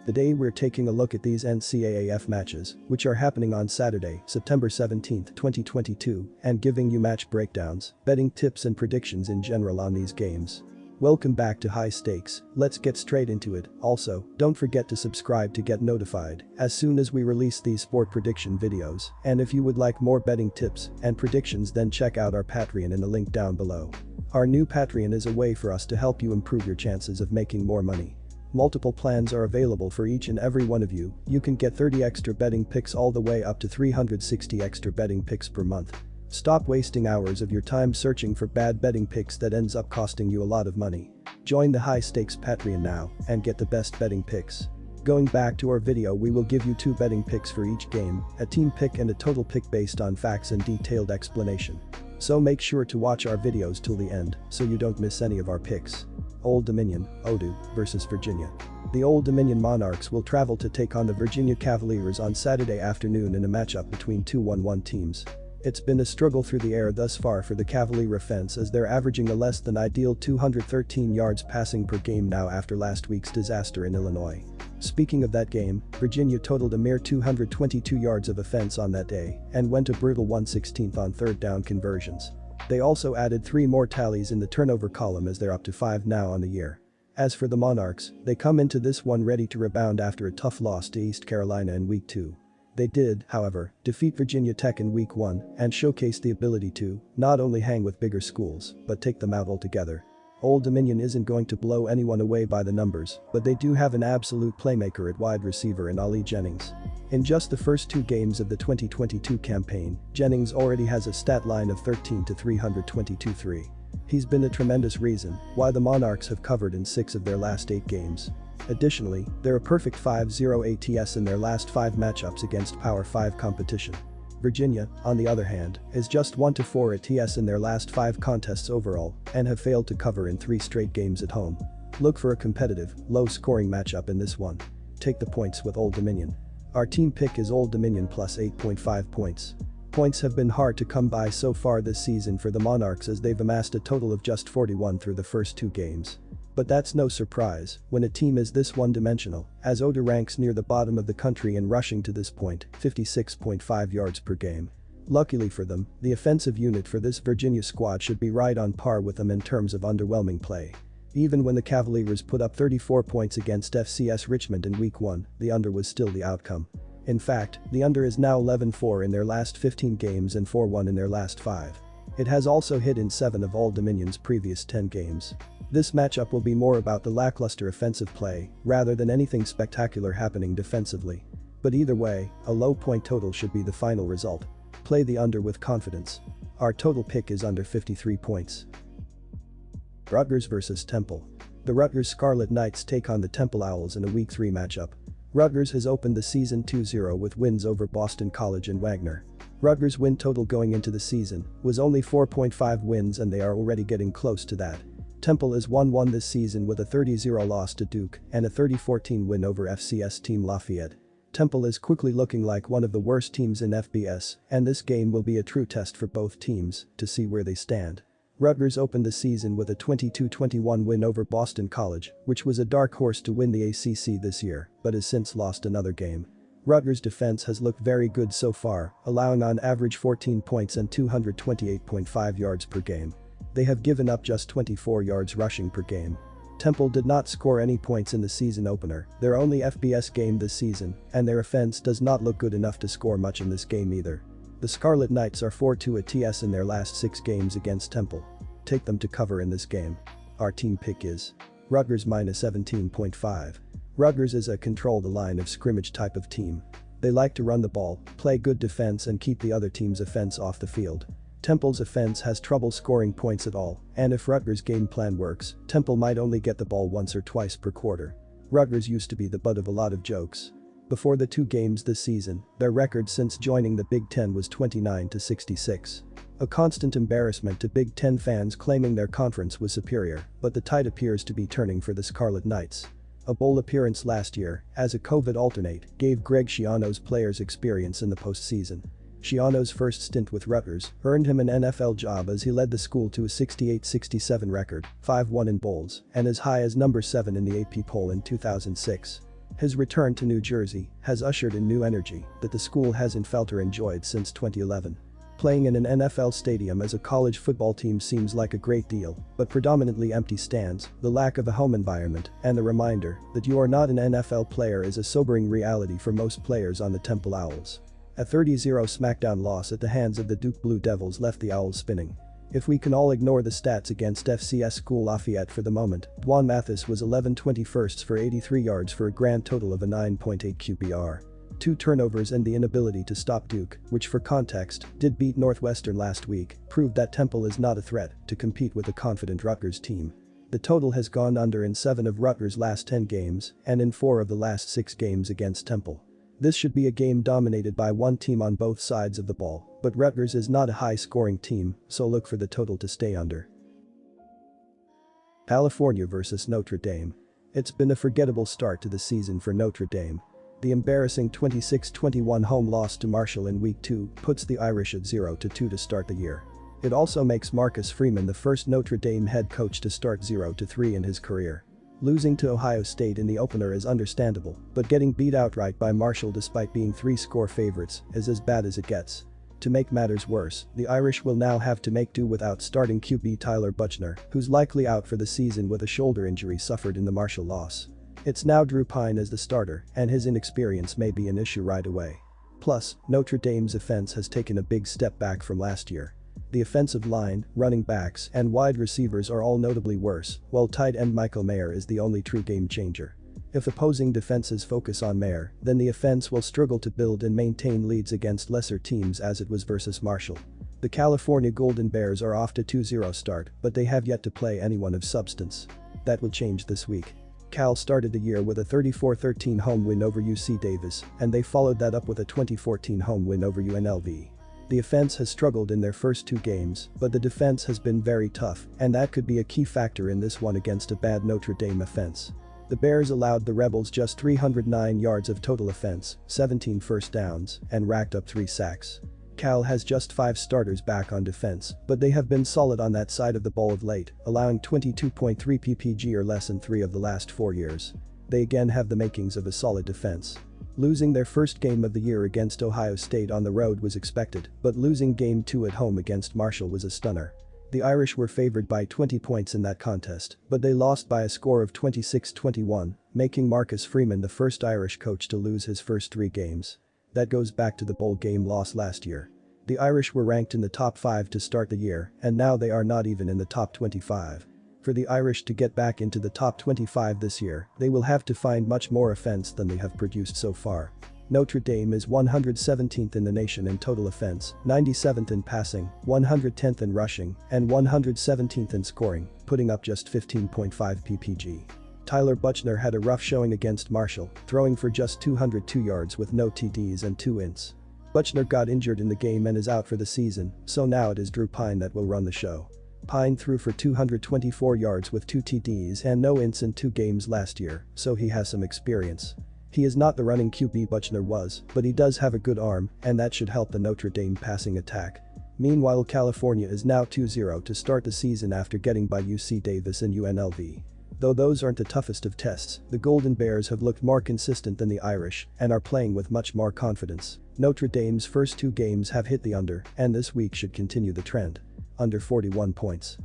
Today we're taking a look at these NCAAF matches, which are happening on Saturday, September 17, 2022, and giving you match breakdowns, betting tips and predictions in general on these games. Welcome back to High Stakes, let's get straight into it. Also, don't forget to subscribe to get notified as soon as we release these sport prediction videos, and if you would like more betting tips and predictions, then check out our Patreon in the link down below. Our new Patreon is a way for us to help you improve your chances of making more money. Multiple plans are available for each and every one of you. You can get 30 extra betting picks all the way up to 360 extra betting picks per month. Stop wasting hours of your time searching for bad betting picks that ends up costing you a lot of money. Join the High Stakes Patreon now and get the best betting picks. Going back to our video, we will give you 2 betting picks for each game, a team pick and a total pick based on facts and detailed explanation. So make sure to watch our videos till the end so you don't miss any of our picks. Old Dominion, ODU, versus Virginia. The Old Dominion Monarchs will travel to take on the Virginia Cavaliers on Saturday afternoon in a matchup between two 1-1 teams. It's been a struggle through the air thus far for the Cavalier offense, as they're averaging a less than ideal 213 yards passing per game now after last week's disaster in Illinois. Speaking of that game, Virginia totaled a mere 222 yards of offense on that day and went a brutal 1/16 on third down conversions. They also added 3 more tallies in the turnover column, as they're up to 5 now on the year. As for the Monarchs, they come into this one ready to rebound after a tough loss to East Carolina in Week 2. They did, however, defeat Virginia Tech in Week 1 and showcase the ability to not only hang with bigger schools, but take them out altogether. Old Dominion isn't going to blow anyone away by the numbers, but they do have an absolute playmaker at wide receiver in Ali Jennings. In just the first 2 games of the 2022 campaign, Jennings already has a stat line of 13 to 322-3. He's been a tremendous reason why the Monarchs have covered in 6 of their last 8 games. Additionally, they're a perfect 5-0 ATS in their last 5 matchups against Power 5 competition. Virginia, on the other hand, is just 1-4 ATS in their last 5 contests overall and have failed to cover in 3 straight games at home. Look for a competitive, low-scoring matchup in this one. Take the points with Old Dominion. Our team pick is Old Dominion plus 8.5 points. Points have been hard to come by so far this season for the Monarchs, as they've amassed a total of just 41 through the first 2 games. But that's no surprise when a team is this one-dimensional, as ODU ranks near the bottom of the country in rushing to this point, 56.5 yards per game. Luckily for them, the offensive unit for this Virginia squad should be right on par with them in terms of underwhelming play. Even when the Cavaliers put up 34 points against FCS Richmond in Week 1, the under was still the outcome. In fact, the under is now 11-4 in their last 15 games and 4-1 in their last 5. It has also hit in 7 of Old Dominion's previous 10 games. This matchup will be more about the lackluster offensive play rather than anything spectacular happening defensively. But either way, a low point total should be the final result. Play the under with confidence. Our total pick is under 53 points. Rutgers versus Temple. The Rutgers Scarlet Knights take on the Temple Owls in a Week 3 matchup. Rutgers has opened the season 2-0 with wins over Boston College and Wagner. Rutgers' win total going into the season was only 4.5 wins, and they are already getting close to that. Temple is 1-1 this season with a 30-0 loss to Duke and a 30-14 win over FCS team Lafayette. Temple is quickly looking like one of the worst teams in FBS, and this game will be a true test for both teams to see where they stand. Rutgers opened the season with a 22-21 win over Boston College, which was a dark horse to win the ACC this year, but has since lost another game. Rutgers' defense has looked very good so far, allowing on average 14 points and 228.5 yards per game. They have given up just 24 yards rushing per game. Temple did not score any points in the season opener, their only FBS game this season, and their offense does not look good enough to score much in this game either. The Scarlet Knights are 4-2 ATS in their last 6 games against Temple. Take them to cover in this game. Our team pick is Rutgers minus 17.5. Rutgers is a control the line of scrimmage type of team. They like to run the ball, play good defense, and keep the other team's offense off the field. Temple's offense has trouble scoring points at all, and if Rutgers' game plan works, Temple might only get the ball once or twice per quarter. Rutgers used to be the butt of a lot of jokes. Before the 2 games this season, their record since joining the Big Ten was 29-66. A constant embarrassment to Big Ten fans claiming their conference was superior, but the tide appears to be turning for the Scarlet Knights. A bowl appearance last year, as a COVID alternate, gave Greg Schiano's players experience in the postseason. Schiano's first stint with Rutgers earned him an NFL job, as he led the school to a 68-67 record, 5-1 in bowls, and as high as number 7 in the AP poll in 2006. His return to New Jersey has ushered in new energy that the school hasn't felt or enjoyed since 2011. Playing in an NFL stadium as a college football team seems like a great deal, but predominantly empty stands, the lack of a home environment, and the reminder that you are not an NFL player is a sobering reality for most players on the Temple Owls. A 30-0 smackdown loss at the hands of the Duke Blue Devils left the Owls spinning. If we can all ignore the stats against FCS School Lafayette for the moment, Dwan Mathis was 11/21 for 83 yards for a grand total of a 9.8 QBR. 2 turnovers and the inability to stop Duke, which for context, did beat Northwestern last week, proved that Temple is not a threat to compete with a confident Rutgers team. The total has gone under in 7 of Rutgers' last 10 games and in 4 of the last 6 games against Temple. This should be a game dominated by one team on both sides of the ball, but Rutgers is not a high-scoring team, so look for the total to stay under. California vs Notre Dame. It's been a forgettable start to the season for Notre Dame. The embarrassing 26-21 home loss to Marshall in Week 2 puts the Irish at 0-2 to start the year. It also makes Marcus Freeman the first Notre Dame head coach to start 0-3 in his career. Losing to Ohio State in the opener is understandable, but getting beat outright by Marshall despite being 3-score favorites is as bad as it gets. To make matters worse, the Irish will now have to make do without starting QB Tyler Buchner, who's likely out for the season with a shoulder injury suffered in the Marshall loss. It's now Drew Pine as the starter, and his inexperience may be an issue right away. Plus, Notre Dame's offense has taken a big step back from last year. The offensive line, running backs, and wide receivers are all notably worse, while tight end Michael Mayer is the only true game changer. If opposing defenses focus on Mayer, then the offense will struggle to build and maintain leads against lesser teams as it was versus Marshall. The California Golden Bears are off to 2-0 start, but they have yet to play anyone of substance. That will change this week. Cal started the year with a 34-13 home win over UC Davis, and they followed that up with a 2014 home win over UNLV. The offense has struggled in their first 2 games, but the defense has been very tough, and that could be a key factor in this one against a bad Notre Dame offense. The Bears allowed the Rebels just 309 yards of total offense, 17 first downs, and racked up 3 sacks. Cal has just 5 starters back on defense, but they have been solid on that side of the ball of late, allowing 22.3 PPG or less in 3 of the last 4 years. They again have the makings of a solid defense. Losing their first game of the year against Ohio State on the road was expected, but losing Game 2 at home against Marshall was a stunner. The Irish were favored by 20 points in that contest, but they lost by a score of 26-21, making Marcus Freeman the first Irish coach to lose his first 3 games. That goes back to the bowl game loss last year. The Irish were ranked in the top 5 to start the year, and now they are not even in the top 25. For the Irish to get back into the top 25 this year, they will have to find much more offense than they have produced so far. Notre Dame is 117th in the nation in total offense, 97th in passing, 110th in rushing, and 117th in scoring, putting up just 15.5 PPG. Tyler Buchner had a rough showing against Marshall, throwing for just 202 yards with no TDs and 2 ints. Buchner got injured in the game and is out for the season, so now it is Drew Pine that will run the show. Pine threw for 224 yards with 2 TDs and no ints in 2 games last year, so he has some experience. He is not the running QB Buchner was, but he does have a good arm, and that should help the Notre Dame passing attack. Meanwhile, California is now 2-0 to start the season after getting by UC Davis and UNLV. Though those aren't the toughest of tests, the Golden Bears have looked more consistent than the Irish and are playing with much more confidence. Notre Dame's first 2 games have hit the under, and this week should continue the trend. Under 41 points.